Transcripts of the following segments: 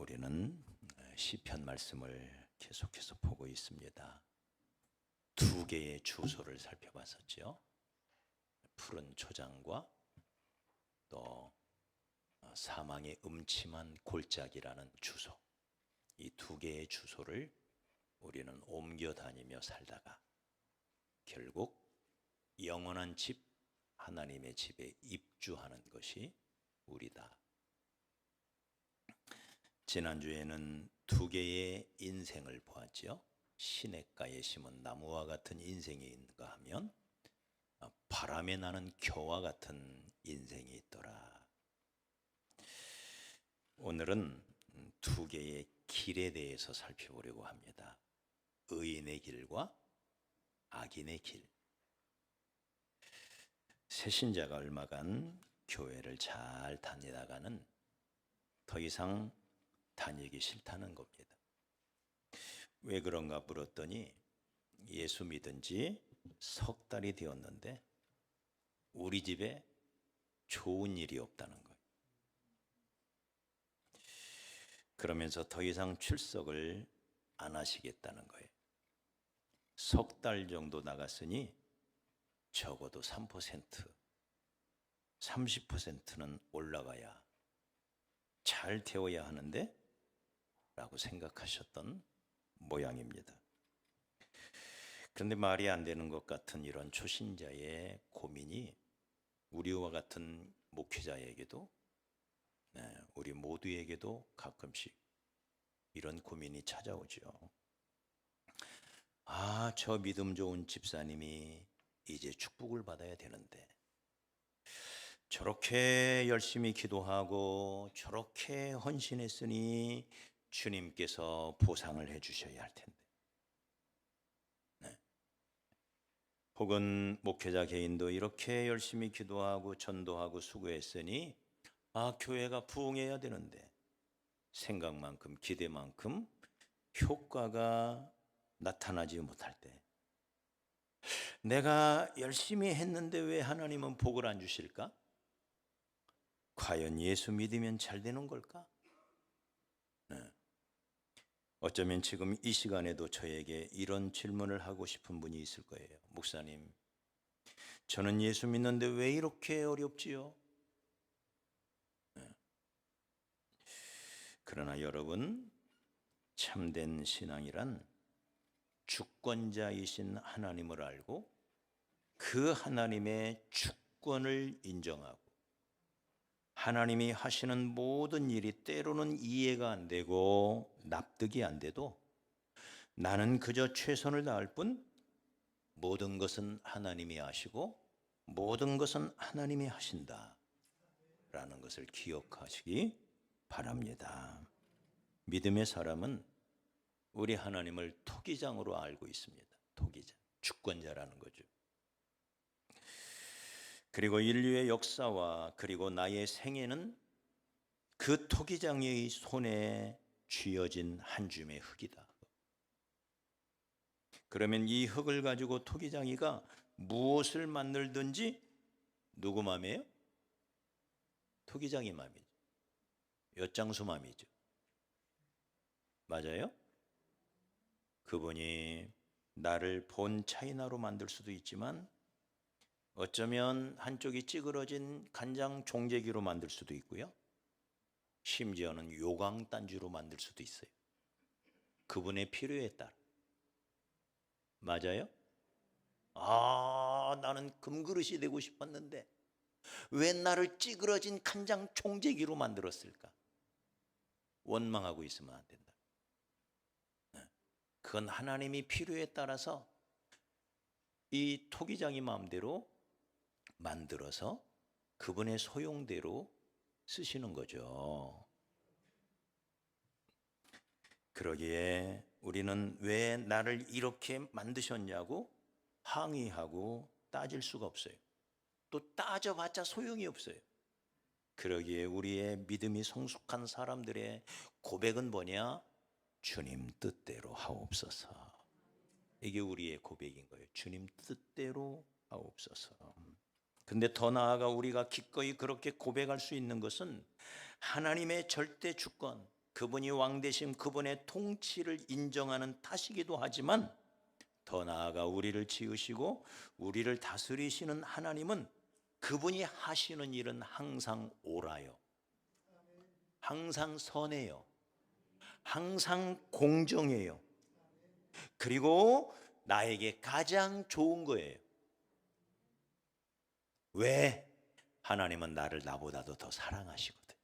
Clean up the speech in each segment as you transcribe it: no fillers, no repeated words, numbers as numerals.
우리는 시편 말씀을 계속해서 보고 있습니다. 두 개의 주소를 살펴봤었죠. 푸른 초장과 또 사망의 음침한 골짜기라는 주소. 이 두 개의 주소를 우리는 옮겨 다니며 살다가 결국 영원한 집, 하나님의 집에 입주하는 것이 우리다. 지난주에는 두 개의 인생을 보았죠. 시냇가에 심은 나무와 같은 인생이 있는가 하면 바람에 나는 겨와 같은 인생이 있더라. 오늘은 두 개의 길에 대해서 살펴보려고 합니다. 의인의 길과 악인의 길. 새신자가 얼마간 교회를 잘 다니다가는 더 이상 다니기 싫다는 겁니다. 왜 그런가 물었더니 예수 믿은 지 석 달이 되었는데 우리 집에 좋은 일이 없다는 거예요. 그러면서 더 이상 출석을 안 하시겠다는 거예요. 석 달 정도 나갔으니 적어도 3%, 30%는 올라가야 잘 되어야 하는데 라고 생각하셨던 모양입니다. 그런데 말이 안 되는 것 같은 이런 초신자의 고민이 우리와 같은 목회자에게도 우리 모두에게도 가끔씩 이런 고민이 찾아오죠. 저 믿음 좋은 집사님이 이제 축복을 받아야 되는데 저렇게 열심히 기도하고 저렇게 헌신했으니 주님께서 보상을 해 주셔야 할 텐데. 혹은 목회자 개인도 이렇게 열심히 기도하고 전도하고 수고했으니 교회가 부흥해야 되는데 생각만큼 기대만큼 효과가 나타나지 못할 때 내가 열심히 했는데 왜 하나님은 복을 안 주실까? 과연 예수 믿으면 잘 되는 걸까? 어쩌면 지금 이 시간에도 저에게 이런 질문을 하고 싶은 분이 있을 거예요. 목사님, 저는 예수 믿는데 왜 이렇게 어렵지요? 그러나 여러분, 참된 신앙이란 주권자이신 하나님을 알고 그 하나님의 주권을 인정하고 하나님이 하시는 모든 일이 때로는 이해가 안 되고 납득이 안 돼도 나는 그저 최선을 다할 뿐 모든 것은 하나님이 하시고 모든 것은 하나님이 하신다 라는 것을 기억하시기 바랍니다. 믿음의 사람은 우리 하나님을 토기장으로 알고 있습니다. 토기장, 주권자라는 거죠. 그리고 인류의 역사와 그리고 나의 생애는 그 토기장의 손에 쥐어진 한 줌의 흙이다. 그러면 이 흙을 가지고 토기장이가 무엇을 만들든지 누구 맘이에요? 토기장이 맘이죠. 엿장수 맘이죠. 맞아요? 그분이 나를 본 차이나로 만들 수도 있지만 어쩌면 한쪽이 찌그러진 간장 종재기로 만들 수도 있고요. 심지어는 요강단지로 만들 수도 있어요. 그분의 필요에 따라. 맞아요? 나는 금그릇이 되고 싶었는데 왜 나를 찌그러진 간장 종재기로 만들었을까? 원망하고 있으면 안 된다. 그건 하나님이 필요에 따라서 이 토기장이 마음대로 만들어서 그분의 소용대로 쓰시는 거죠. 그러기에 우리는 왜 나를 이렇게 만드셨냐고 항의하고 따질 수가 없어요. 또 따져봤자 소용이 없어요. 그러기에 우리의 믿음이 성숙한 사람들의 고백은 뭐냐? 주님 뜻대로 하옵소서. 이게 우리의 고백인 거예요. 주님 뜻대로 하옵소서. 근데 더 나아가 우리가 기꺼이 그렇게 고백할 수 있는 것은 하나님의 절대 주권, 그분이 왕 되심, 그분의 통치를 인정하는 탓이기도 하지만 더 나아가 우리를 지으시고 우리를 다스리시는 하나님은 그분이 하시는 일은 항상 옳아요. 항상 선해요. 항상 공정해요. 그리고 나에게 가장 좋은 거예요. 왜? 하나님은 나를 나보다도 더 사랑하시거든.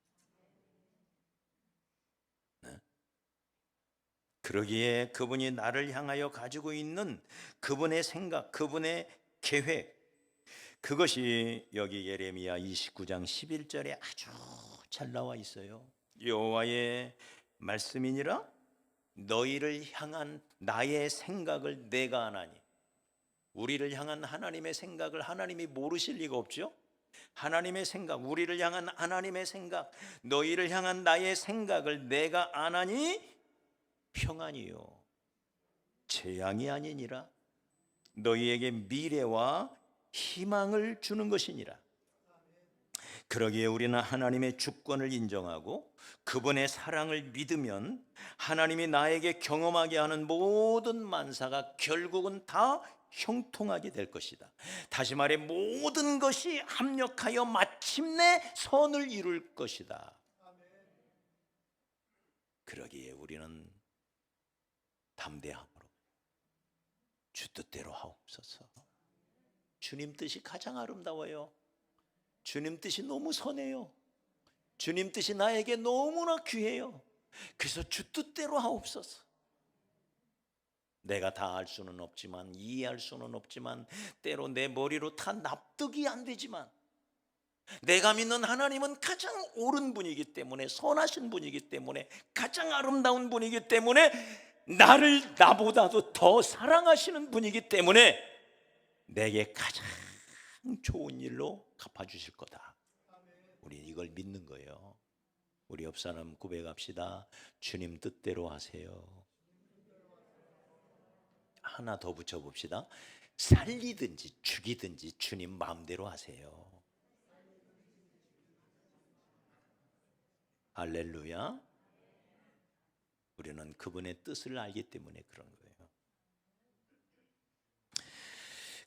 네? 그러기에 그분이 나를 향하여 가지고 있는 그분의 생각, 그분의 계획, 그것이 여기 예레미야 29장 11절에 아주 잘 나와 있어요. 여호와의 말씀이니라 너희를 향한 나의 생각을 내가 아나니. 우리를 향한 하나님의 생각을 하나님이 모르실 리가 없죠. 하나님의 생각, 우리를 향한 하나님의 생각, 너희를 향한 나의 생각을 내가 아나니 평안이요 재앙이 아니니라. 너희에게 미래와 희망을 주는 것이니라. 그러기에 우리는 하나님의 주권을 인정하고 그분의 사랑을 믿으면 하나님이 나에게 경험하게 하는 모든 만사가 결국은 다 형통하게 될 것이다. 다시 말해 모든 것이 합력하여 마침내 선을 이룰 것이다. 그러기에 우리는 담대함으로 주 뜻대로 하옵소서. 주님 뜻이 가장 아름다워요. 주님 뜻이 너무 선해요. 주님 뜻이 나에게 너무나 귀해요. 그래서 주 뜻대로 하옵소서. 내가 다 알 수는 없지만, 이해할 수는 없지만, 때로 내 머리로 다 납득이 안 되지만, 내가 믿는 하나님은 가장 옳은 분이기 때문에, 선하신 분이기 때문에, 가장 아름다운 분이기 때문에, 나를 나보다도 더 사랑하시는 분이기 때문에 내게 가장 좋은 일로 갚아주실 거다. 우리 이걸 믿는 거예요. 우리 옆 사람 고백합시다. 주님 뜻대로 하세요. 하나 더 붙여봅시다. 살리든지 죽이든지 주님 마음대로 하세요. 할렐루야. 우리는 그분의 뜻을 알기 때문에 그런 거예요.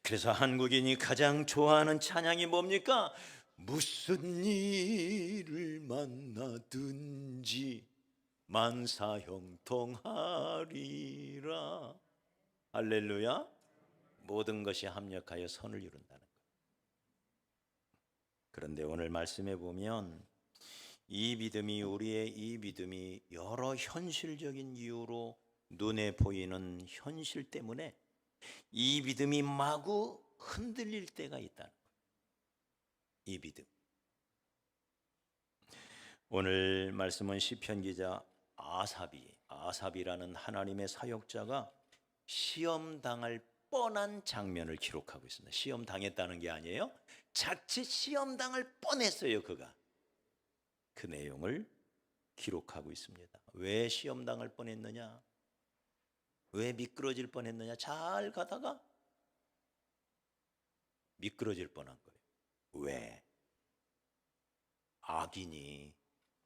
그래서 한국인이 가장 좋아하는 찬양이 뭡니까? 무슨 일을 만나든지 만사형통하리라. 할렐루야. 모든 것이 합력하여 선을 이룬다는 것. 그런데 오늘 말씀해 보면 우리의 이 믿음이 여러 현실적인 이유로 눈에 보이는 현실 때문에 이 믿음이 마구 흔들릴 때가 있다는 거예요. 이 믿음. 오늘 말씀은 시편 기자 아삽이라는 하나님의 사역자가 시험 당할 뻔한 장면을 기록하고 있습니다. 시험 당했다는 게 아니에요. 자칫 시험 당할 뻔했어요. 그가 그 내용을 기록하고 있습니다. 왜 시험 당할 뻔했느냐? 왜 미끄러질 뻔했느냐? 잘 가다가 미끄러질 뻔한 거예요. 왜? 악인이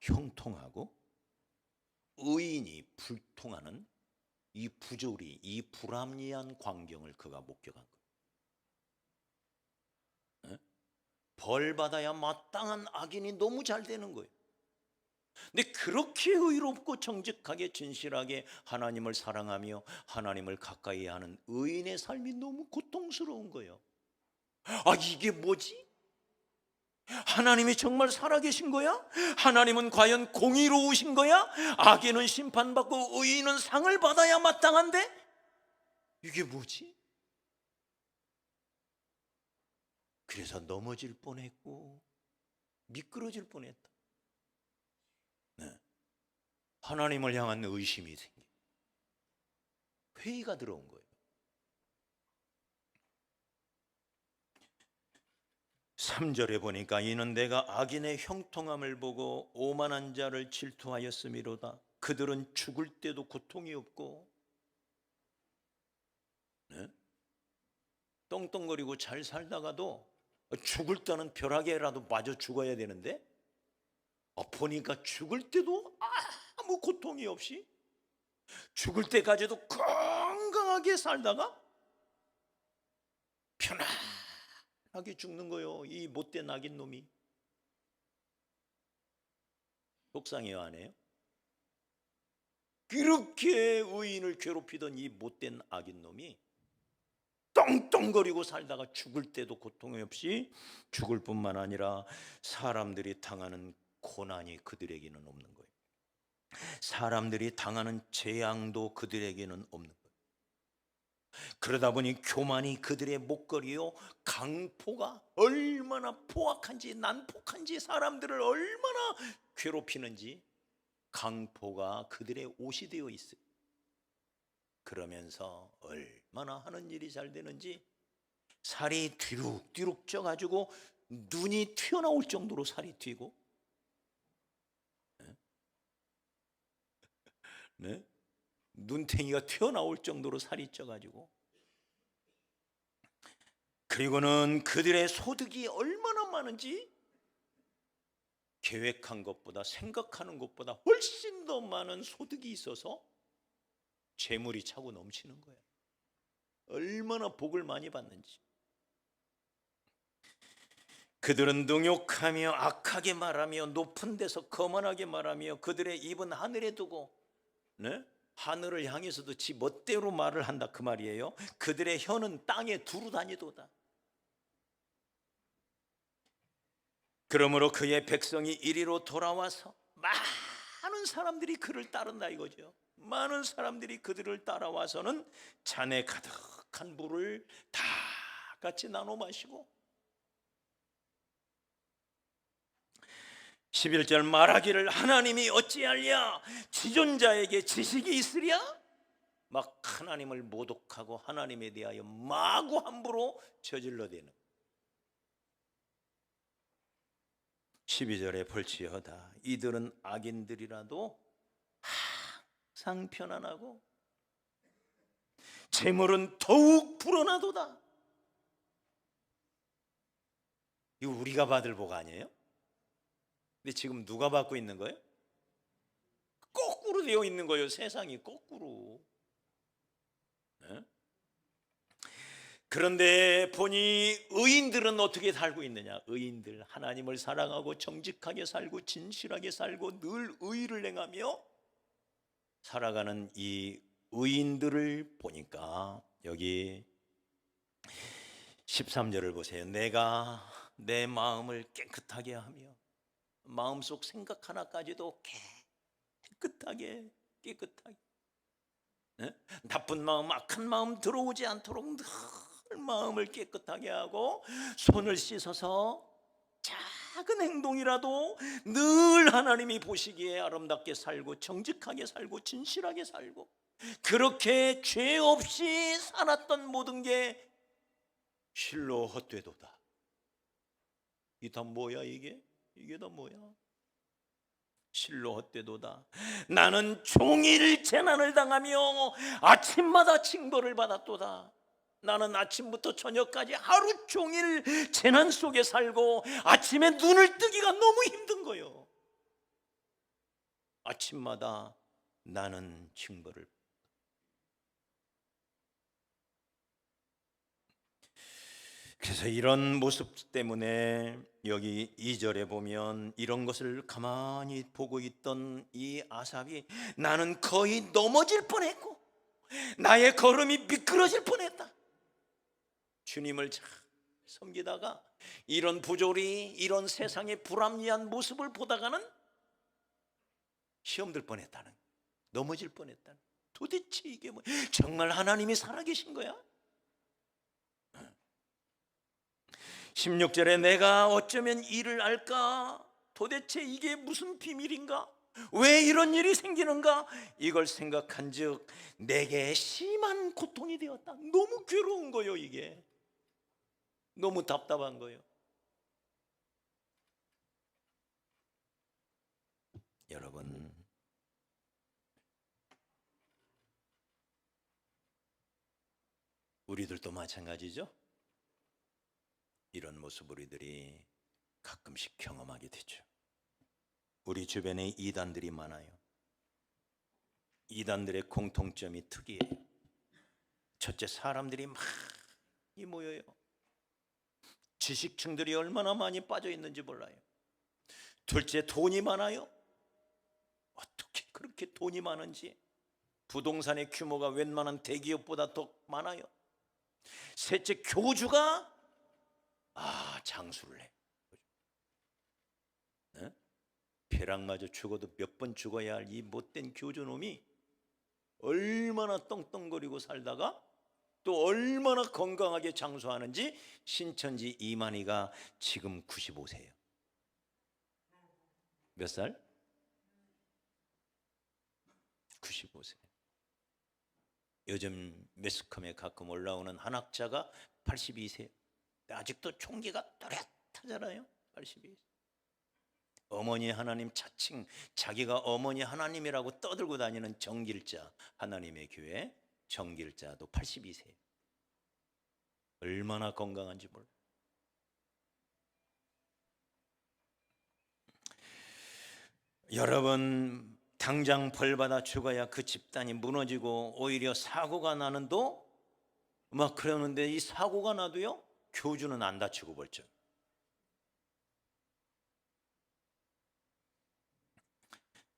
형통하고 의인이 불통하는 이 부조리, 이 불합리한 광경을 그가 목격한 거예요. 벌 받아야 마땅한 악인이 너무 잘 되는 거예요. 근데 그렇게 의롭고 정직하게 진실하게 하나님을 사랑하며 하나님을 가까이 하는 의인의 삶이 너무 고통스러운 거예요. 아, 이게 뭐지? 하나님이 정말 살아계신 거야? 하나님은 과연 공의로우신 거야? 악인은 심판받고 의인은 상을 받아야 마땅한데? 이게 뭐지? 그래서 넘어질 뻔했고 미끄러질 뻔했다. 네. 하나님을 향한 의심이 생겨 회의가 들어온 거예요. 3절에 보니까 이는 내가 악인의 형통함을 보고 오만한 자를 질투하였음이로다. 그들은 죽을 때도 고통이 없고, 네? 떵떵거리고 잘 살다가도 죽을 때는 벼락에라도 맞아 죽어야 되는데 보니까 죽을 때도 아무 고통이 없이 죽을 때까지도 건강하게 살다가 편안하게 죽는 거예요. 이 못된 악인 놈이. 속상해요, 안 해요? 그렇게 의인을 괴롭히던 이 못된 악인 놈이 떵떵거리고 살다가 죽을 때도 고통이 없이 죽을 뿐만 아니라 사람들이 당하는 고난이 그들에게는 없는 거예요. 사람들이 당하는 재앙도 그들에게는 없는 거예요. 그러다 보니 교만이 그들의 목걸이요, 강포가 얼마나 포악한지 난폭한지, 사람들을 얼마나 괴롭히는지 강포가 그들의 옷이 되어 있어요. 그러면서 얼마나 하는 일이 잘 되는지 살이 뒤룩뒤룩 쪄가지고 눈이 튀어나올 정도로 살이 튀고, 네? 눈탱이가 튀어나올 정도로 살이 쪄가지고, 그리고는 그들의 소득이 얼마나 많은지 계획한 것보다, 생각하는 것보다 훨씬 더 많은 소득이 있어서 재물이 차고 넘치는 거야. 얼마나 복을 많이 받는지. 그들은 능욕하며 악하게 말하며 높은 데서 거만하게 말하며 그들의 입은 하늘에 두고, 네? 하늘을 향해서도 지 멋대로 말을 한다 그 말이에요. 그들의 혀는 땅에 두루 다니도다. 그러므로 그의 백성이 이리로 돌아와서 많은 사람들이 그를 따른다 이거죠. 많은 사람들이 그들을 따라와서는 잔에 가득한 물을 다 같이 나눠 마시고, 11절 말하기를 하나님이 어찌하랴, 지존자에게 지식이 있으랴. 막 하나님을 모독하고 하나님에 대하여 마구 함부로 저질러대는. 12절에 볼지어다 이들은 악인들이라도 항상 편안하고 재물은 더욱 불어나도다. 이거 우리가 받을 복 아니에요? 근데 지금 누가 받고 있는 거예요? 거꾸로 되어 있는 거예요. 세상이 거꾸로. 네? 그런데 보니 의인들은 어떻게 살고 있느냐? 의인들, 하나님을 사랑하고 정직하게 살고 진실하게 살고 늘 의를 행하며 살아가는 이 의인들을 보니까 여기 13절을 보세요. 내가 내 마음을 깨끗하게 하며 마음속 생각 하나까지도 깨끗하게 네? 나쁜 마음, 악한 마음 들어오지 않도록 늘 마음을 깨끗하게 하고 손을 씻어서 작은 행동이라도 늘 하나님이 보시기에 아름답게 살고 정직하게 살고 진실하게 살고, 그렇게 죄 없이 살았던 모든 게 실로 헛되도다. 이 다 뭐야 이게 다 뭐야? 실로 헛되도다. 나는 종일 재난을 당하며 아침마다 징벌을 받았도다. 나는 아침부터 저녁까지 하루 종일 재난 속에 살고 아침에 눈을 뜨기가 너무 힘든 거예요. 아침마다 나는 징벌을. 그래서 이런 모습 때문에 여기 2절에 보면 이런 것을 가만히 보고 있던 이 아삽이 나는 거의 넘어질 뻔했고 나의 걸음이 미끄러질 뻔했다. 주님을 잘 섬기다가 이런 부조리, 이런 세상의 불합리한 모습을 보다가는 시험 들 뻔했다는, 넘어질 뻔했다는. 도대체 이게 뭐, 정말 하나님이 살아계신 거야? 16절에 내가 어쩌면 이를 알까? 도대체 이게 무슨 비밀인가? 왜 이런 일이 생기는가? 이걸 생각한 즉 내게 심한 고통이 되었다. 너무 괴로운 거예요. 이게 너무 답답한 거예요. 여러분, 우리들도 마찬가지죠. 이런 모습 우리들이 가끔씩 경험하게 되죠. 우리 주변에 이단들이 많아요. 이단들의 공통점이 특이해요. 첫째, 사람들이 많이 모여요. 지식층들이 얼마나 많이 빠져 있는지 몰라요. 둘째, 돈이 많아요. 어떻게 그렇게 돈이 많은지. 부동산의 규모가 웬만한 대기업보다 더 많아요. 셋째, 교주가 장수를 해. 네? 벼락마저 죽어도 몇 번 죽어야 할 이 못된 교주놈이 얼마나 떵떵거리고 살다가 또 얼마나 건강하게 장수하는지. 신천지 이만희가 지금 95세예요. 몇 살? 95세. 요즘 매스컴에 가끔 올라오는 한학자가 82세. 아직도 총기가 또렷하잖아요. 82세. 어머니 하나님 자칭 자기가 어머니 하나님이라고 떠들고 다니는 정길자, 하나님의 교회 정길자도 82세. 얼마나 건강한지 몰라. 여러분, 당장 벌받아 죽어야 그 집단이 무너지고 오히려 사고가 나는도 막 그러는데, 이 사고가 나도요 교주는 안 다치고 벌쩍.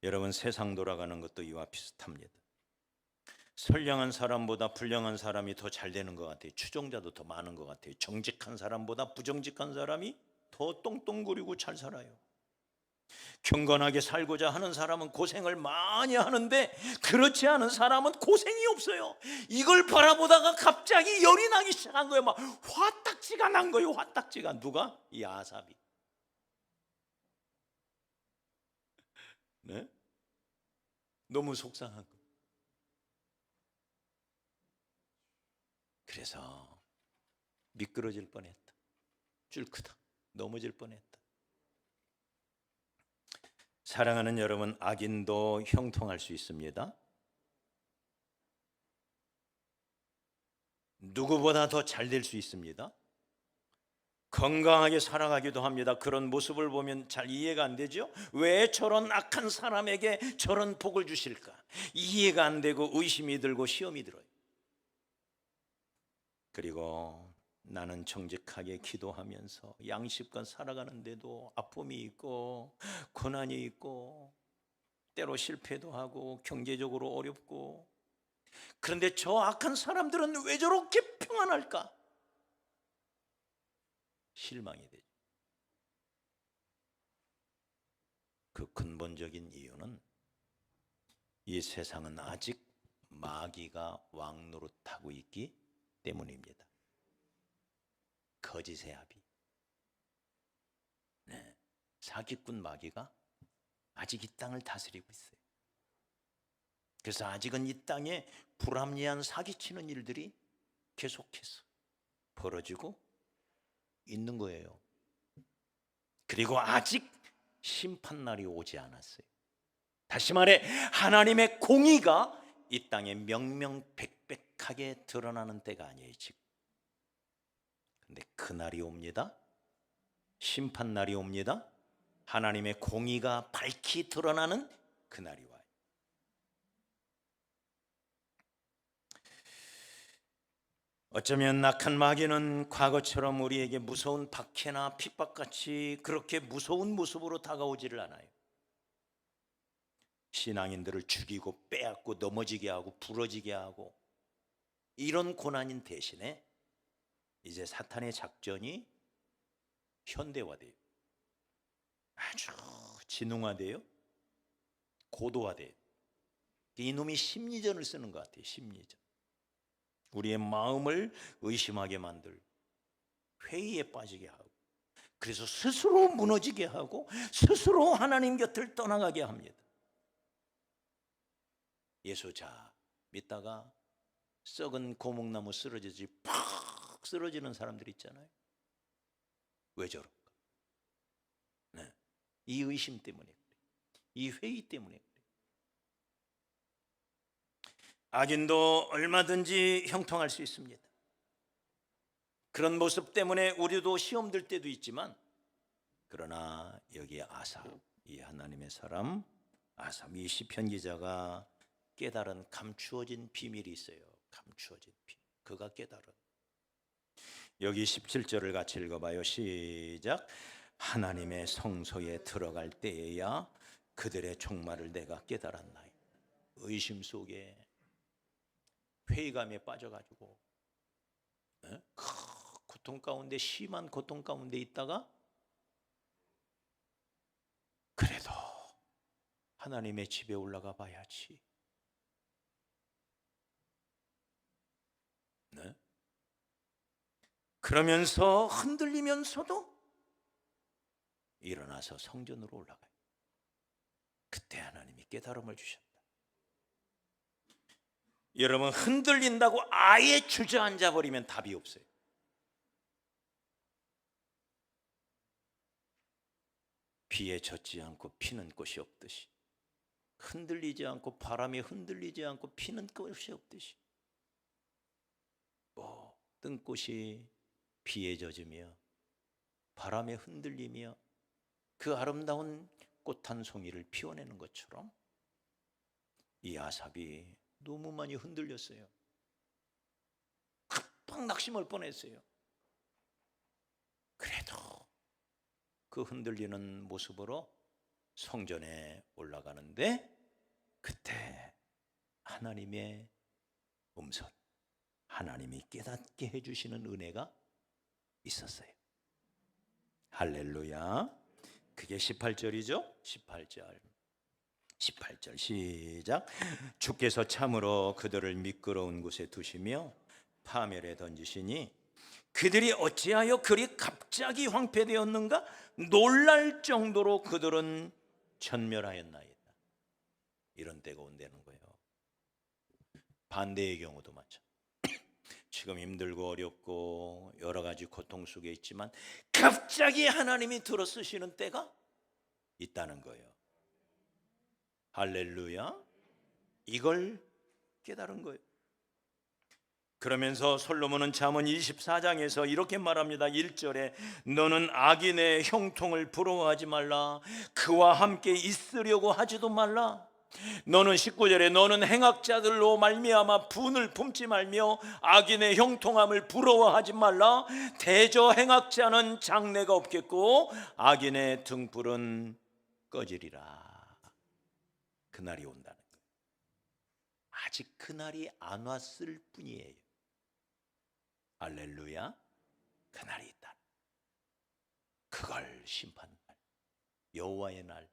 여러분, 세상 돌아가는 것도 이와 비슷합니다. 선량한 사람보다 불량한 사람이 더 잘 되는 것 같아요. 추종자도 더 많은 것 같아요. 정직한 사람보다 부정직한 사람이 더 똥똥거리고 잘 살아요. 경건하게 살고자 하는 사람은 고생을 많이 하는데 그렇지 않은 사람은 고생이 없어요. 이걸 바라보다가 갑자기 열이 나기 시작한 거예요. 막 화딱지가 난 거예요. 화딱지가. 누가? 이 아삽이. 네? 너무 속상한 거. 그래서 미끄러질 뻔했다. 쫄크다. 넘어질 뻔했다. 사랑하는 여러분, 악인도 형통할 수 있습니다. 누구보다 더 잘 될 수 있습니다. 건강하게 살아가기도 합니다. 그런 모습을 보면 잘 이해가 안 되죠? 왜 저런 악한 사람에게 저런 복을 주실까? 이해가 안 되고 의심이 들고 시험이 들어요. 그리고 나는 정직하게 기도하면서 양심껏 살아가는데도 아픔이 있고 고난이 있고 때로 실패도 하고 경제적으로 어렵고, 그런데 저 악한 사람들은 왜 저렇게 평안할까? 실망이 되죠. 그 근본적인 이유는 이 세상은 아직 마귀가 왕노릇하고 있기 때문입니다. 거짓의 합의. 네. 사기꾼 마귀가 아직 이 땅을 다스리고 있어요. 그래서 아직은 이 땅에 불합리한 사기치는 일들이 계속해서 벌어지고 있는 거예요. 그리고 아직 심판날이 오지 않았어요. 다시 말해, 하나님의 공의가 이 땅에 명명백백하게 드러나는 때가 아니에요, 지금. 근데 그날이 옵니다. 심판날이 옵니다. 하나님의 공의가 밝히 드러나는 그날이 와요. 어쩌면 악한 마귀는 과거처럼 우리에게 무서운 박해나 핍박같이 그렇게 무서운 모습으로 다가오지를 않아요. 신앙인들을 죽이고 빼앗고 넘어지게 하고 부러지게 하고 이런 고난인 대신에 이제 사탄의 작전이 현대화돼요. 아주 지능화돼요. 고도화돼요. 이놈이 심리전을 쓰는 것 같아요. 심리전. 우리의 마음을 의심하게 만들고 회의에 빠지게 하고, 그래서 스스로 무너지게 하고 스스로 하나님 곁을 떠나가게 합니다. 예수 자 믿다가 썩은 고목나무 쓰러지지 팍 쓰러지는 사람들 있잖아요. 왜 저럴까? 네. 이 의심 때문에 그래요. 이 회의 때문에 그래요. 악인도 얼마든지 형통할 수 있습니다. 그런 모습 때문에 우리도 시험 들 때도 있지만, 그러나 여기 아삽, 이 하나님의 사람 아삽, 이 시편 기자가 깨달은 감추어진 비밀이 있어요. 감추어진 비밀. 그가 깨달은. 여기 17절을 같이 읽어봐요. 시작. 하나님의 성소에 들어갈 때에야 그들의 종말을 내가 깨달았나이다. 의심 속에, 회의감에 빠져가지고 고통 가운데, 심한 고통 가운데 있다가 그래도 하나님의 집에 올라가 봐야지. 네? 그러면서 흔들리면서도 일어나서 성전으로 올라가요. 그때 하나님이 깨달음을 주셨다. 여러분, 흔들린다고 아예 주저앉아 버리면 답이 없어요. 비에 젖지 않고 피는 꽃이 없듯이, 흔들리지 않고, 바람에 흔들리지 않고 피는 꽃이 없듯이, 모든 꽃이 비에 젖으며 바람에 흔들리며 그 아름다운 꽃 한 송이를 피워내는 것처럼 이 아삽이 너무 많이 흔들렸어요. 급박 낙심할 뻔했어요. 그래도 그 흔들리는 모습으로 성전에 올라가는데 그때 하나님의 음성, 하나님이 깨닫게 해주시는 은혜가 있었어요. 할렐루야. 그게 18절이죠. 18절 시작. 주께서 참으로 그들을 미끄러운 곳에 두시며 파멸에 던지시니 그들이 어찌하여 그리 갑자기 황폐되었는가? 놀랄 정도로 그들은 전멸하였나이다. 이런 때가 온다는 거예요. 반대의 경우도 마찬가지. 지금 힘들고 어렵고 여러 가지 고통 속에 있지만 갑자기 하나님이 들어쓰시는 때가 있다는 거예요. 할렐루야. 이걸 깨달은 거예요. 그러면서 솔로몬은 잠언 24장에서 이렇게 말합니다. 1절에 너는 악인의 형통을 부러워하지 말라. 그와 함께 있으려고 하지도 말라. 너는 19절에 너는 행악자들로 말미암아 분을 품지 말며 악인의 형통함을 부러워하지 말라. 대저 행악자는 장래가 없겠고 악인의 등불은 꺼지리라. 그날이 온다는 거예요. 아직 그날이 안 왔을 뿐이에요. 할렐루야. 그날이 있다. 그걸 심판날, 여호와의 날,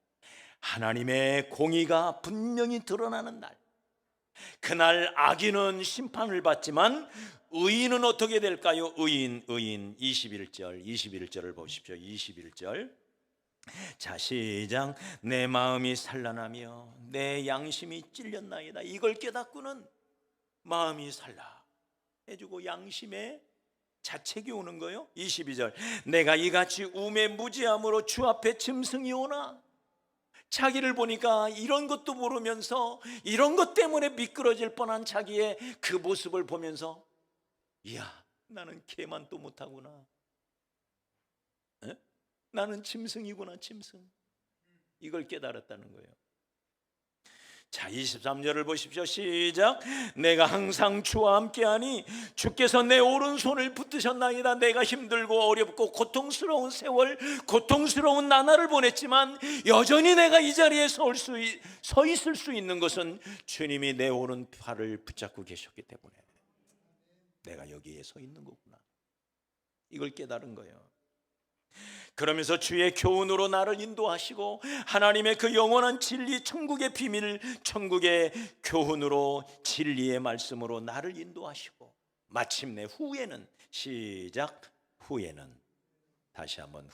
하나님의 공의가 분명히 드러나는 날. 그날 악인은 심판을 받지만 의인은 어떻게 될까요? 의인 21절을 보십시오. 21절. 자, 시작. 내 마음이 산란하며 내 양심이 찔렸나이다. 이걸 깨닫고는 마음이 산란해지고 양심에 자책이 오는 거예요. 22절. 내가 이같이 우매 무지함으로 주 앞에 짐승이 오나. 자기를 보니까 이런 것도 모르면서 이런 것 때문에 미끄러질 뻔한 자기의 그 모습을 보면서 이야, 나는 개만 또 못하구나. 에? 나는 짐승이구나, 짐승. 이걸 깨달았다는 거예요. 자, 23절을 보십시오. 시작. 내가 항상 주와 함께하니 주께서 내 오른손을 붙드셨나이다. 내가 힘들고 어렵고 고통스러운 세월, 고통스러운 나날을 보냈지만 여전히 내가 이 자리에 서 있을 수 있는 것은 주님이 내 오른팔을 붙잡고 계셨기 때문에 내가 여기에 서 있는 거구나. 이걸 깨달은 거예요. 그러면서 주의 교훈으로 나를 인도하시고 하나님의 그 영원한 진리, 천국의 비밀, 천국의 교훈으로 진리의 말씀으로 나를 인도하시고 마침내 후에는 시작. 후에는 다시 한번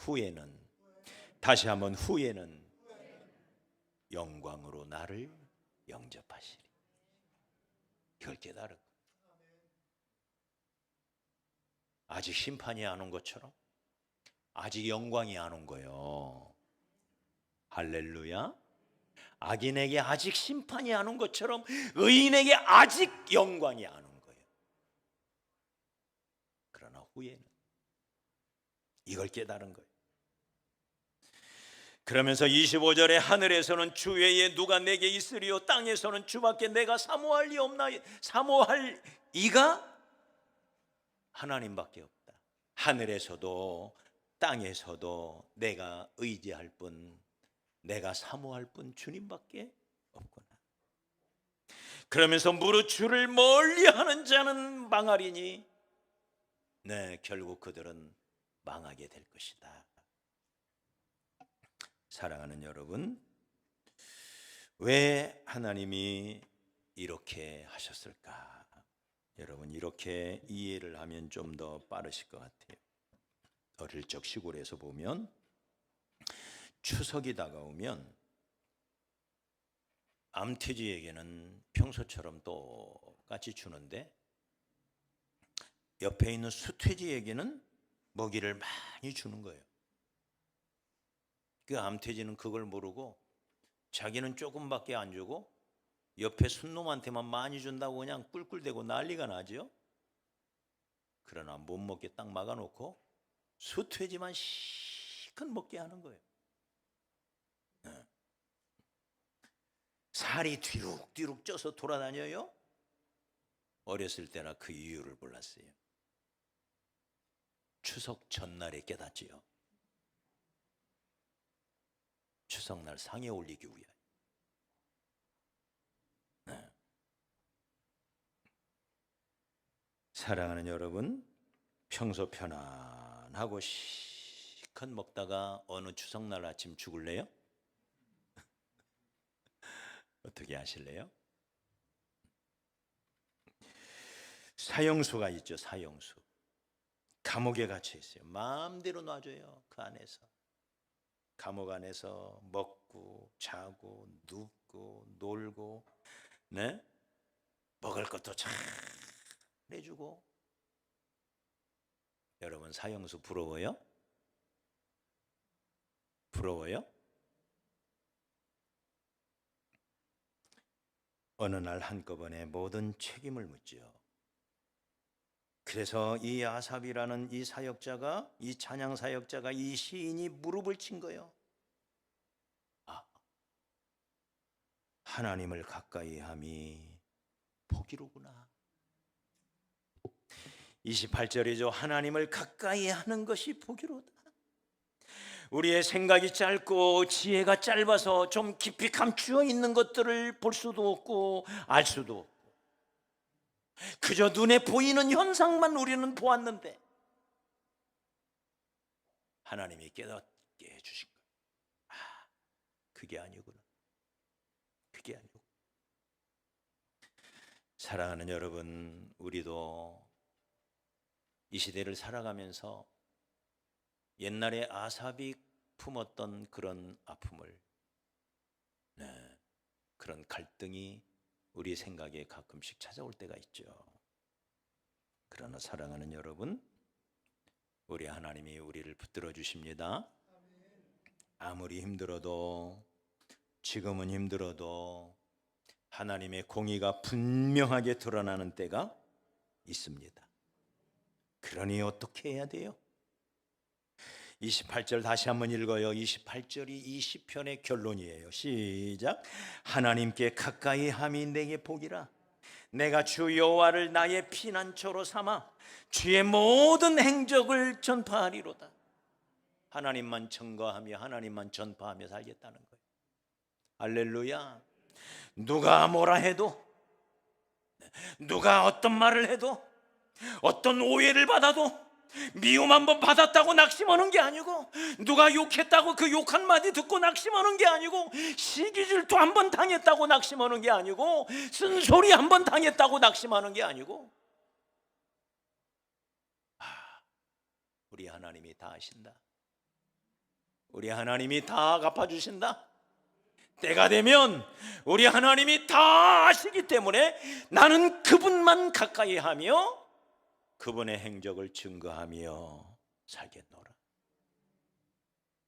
후에는 영광으로 나를 영접하시리. 이걸 깨달은 거예요. 아직 심판이 안 온 것처럼 아직 영광이 안 온 거예요. 할렐루야. 악인에게 아직 심판이 안 온 것처럼 의인에게 아직 영광이 안 온 거예요. 그러나 후에는 이걸 깨달은 거예요. 그러면서 25절에 하늘에서는 주 외에 누가 내게 있으리요 땅에서는 주밖에 내가 사모할 이 없나. 사모할 이가 하나님밖에 없다. 하늘에서도 땅에서도 내가 의지할 분, 내가 사모할 분 주님밖에 없구나. 그러면서 무릇 주를 멀리하는 자는 망하리니 네, 결국 그들은 망하게 될 것이다. 사랑하는 여러분, 왜 하나님이 이렇게 하셨을까? 여러분, 이렇게 이해를 하면 좀 더 빠르실 것 같아요. 어릴 적 시골에서 보면 추석이 다가오면 암돼지에게는 평소처럼 똑같이 주는데 옆에 있는 수돼지에게는 먹이를 많이 주는 거예요. 그 암돼지는 그걸 모르고 자기는 조금밖에 안 주고 옆에 순놈한테만 많이 준다고 그냥 꿀꿀대고 난리가 나죠. 그러나 못 먹게 딱 막아놓고 수돼지만 실컷 먹게 하는 거예요. 살이 뒤룩뒤룩 쪄서 돌아다녀요. 어렸을 때나 그 이유를 몰랐어요. 추석 전날에 깨닫지요. 추석날 상에 올리기 위하여. 네. 사랑하는 여러분, 평소 편안하고 실컷 먹다가 어느 추석날 아침 죽을래요? 어떻게 하실래요? 사형수가 있죠. 사형수. 감옥에 갇혀 있어요. 마음대로 놔줘요. 그 안에서. 감옥 안에서 먹고 자고 눕고 놀고, 네? 먹을 것도 잘 해주고. 여러분, 사형수 부러워요? 부러워요? 어느 날 한꺼번에 모든 책임을 묻죠. 그래서 이 아삽이라는 이 사역자가, 이 찬양 사역자가, 이 시인이 무릎을 친 거예요. 하나님을 가까이 함이 복이로구나. 28절이죠. 하나님을 가까이 하는 것이 복이로다. 우리의 생각이 짧고 지혜가 짧아서 좀 깊이 감추어 있는 것들을 볼 수도 없고 알 수도 없고 그저 눈에 보이는 현상만 우리는 보았는데 하나님이 깨닫게 해주신 거예요. 그게 아니구나. 그게 아니고. 사랑하는 여러분, 우리도 이 시대를 살아가면서 옛날에 아삽이 품었던 그런 아픔을, 네, 그런 갈등이 우리 생각에 가끔씩 찾아올 때가 있죠. 그러나 사랑하는 여러분, 우리 하나님이 우리를 붙들어 주십니다. 아무리 힘들어도, 지금은 힘들어도 하나님의 공의가 분명하게 드러나는 때가 있습니다. 그러니 어떻게 해야 돼요? 28절 다시 한번 읽어요. 28절이 이 시편의 결론이에요. 시작. 하나님께 가까이 함이 내게 복이라. 내가 주 여호와를 나의 피난처로 삼아 주의 모든 행적을 전파하리로다. 하나님만 증거하며 하나님만 전파하며 살겠다는 거예요. 할렐루야. 누가 뭐라 해도, 누가 어떤 말을 해도, 어떤 오해를 받아도, 미움 한번 받았다고 낙심하는 게 아니고, 누가 욕했다고 그 욕 한마디 듣고 낙심하는 게 아니고, 시기질투 한번 당했다고 낙심하는 게 아니고, 쓴소리 한번 당했다고 낙심하는 게 아니고, 우리 하나님이 다 아신다. 우리 하나님이 다 갚아주신다. 때가 되면 우리 하나님이 다 아시기 때문에 나는 그분만 가까이 하며 그분의 행적을 증거하며 살겠노라.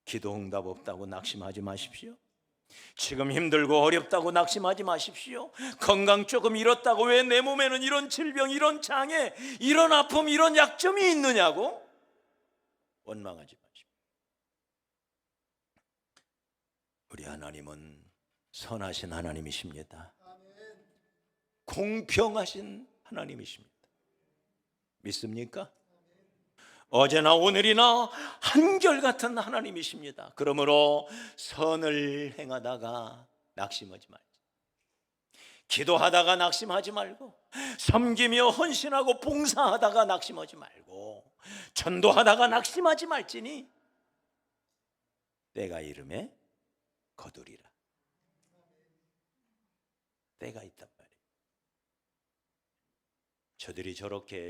기도 응답 없다고 낙심하지 마십시오. 지금 힘들고 어렵다고 낙심하지 마십시오. 건강 조금 잃었다고 왜 내 몸에는 이런 질병, 이런 장애, 이런 아픔, 이런 약점이 있느냐고 원망하지 마십시오. 우리 하나님은 선하신 하나님이십니다. 공평하신 하나님이십니다. 믿습니까? 어제나 오늘이나 한결같은 하나님이십니다. 그러므로 선을 행하다가 낙심하지 말자. 기도하다가 낙심하지 말고, 섬기며 헌신하고 봉사하다가 낙심하지 말고, 전도하다가 낙심하지 말지니 때가 이름에 거두리라. 때가 있단 말이에요.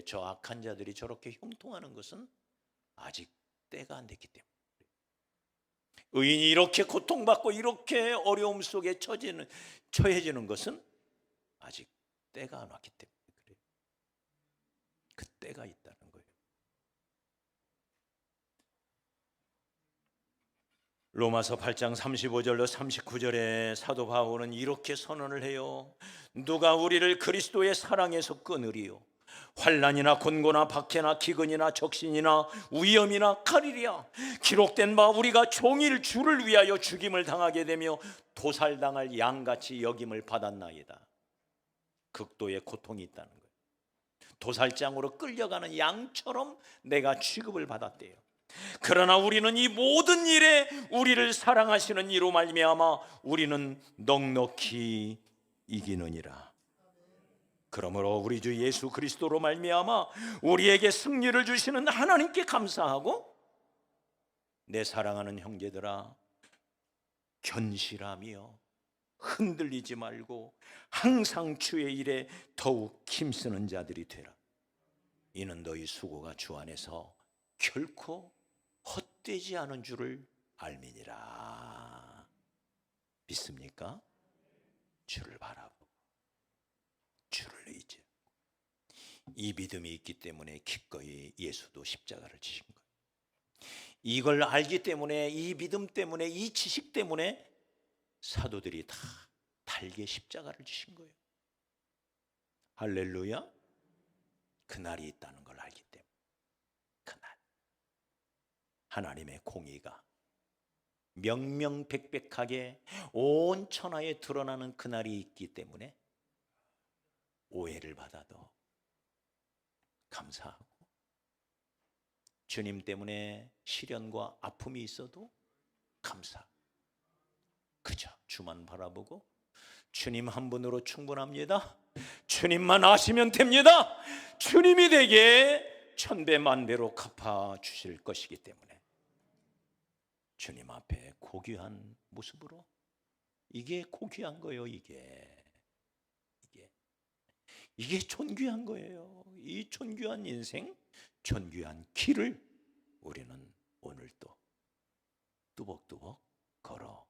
저 악한 자들이 저렇게 형통하는 것은 아직 때가 안 됐기 때문에, 의인이 이렇게 고통받고 이렇게 어려움 속에 처해지는 것은 아직 때가 안 왔기 때문에 그래요. 그 때가 있다는 거예요. 로마서 8장 35절로 39절에 사도 바울은 이렇게 선언을 해요. 누가 우리를 그리스도의 사랑에서 끊으리요? 환난이나 곤고나 박해나 기근이나 적신이나 위험이나 칼이랴. 기록된 바 우리가 종일 주를 위하여 죽임을 당하게 되며 도살당할 양같이 여김을 받았나이다. 극도의 고통이 있다는 거예요. 도살장으로 끌려가는 양처럼 내가 취급을 받았대요. 그러나 우리는 이 모든 일에 우리를 사랑하시는 이로 말미암아 우리는 넉넉히 이기느니라. 그러므로 우리 주 예수 그리스도로 말미암아 우리에게 승리를 주시는 하나님께 감사하고, 내 사랑하는 형제들아, 견실하며 흔들리지 말고 항상 주의 일에 더욱 힘쓰는 자들이 되라. 이는 너희 수고가 주 안에서 결코 헛되지 않은 줄을 알미니라. 믿습니까? 주를 바라보고 주를 의지하고, 이 믿음이 있기 때문에 기꺼이 예수도 십자가를 지신 거예요. 이걸 알기 때문에, 이 믿음 때문에, 이 지식 때문에 사도들이 다 달게 십자가를 지신 거예요. 할렐루야. 그날이 있다는 걸 알기 때문에, 그날 하나님의 공의가 명명백백하게 온 천하에 드러나는 그날이 있기 때문에 오해를 받아도 감사하고, 주님 때문에 시련과 아픔이 있어도 감사하고, 그저 주만 바라보고 주님 한 분으로 충분합니다. 주님만 아시면 됩니다. 주님이 되게 천배 만배로 갚아 주실 것이기 때문에 주님 앞에 고귀한 모습으로, 이게 고귀한 거예요. 이게 존귀한 거예요. 이 존귀한 인생, 존귀한 길을 우리는 오늘도 뚜벅뚜벅 걸어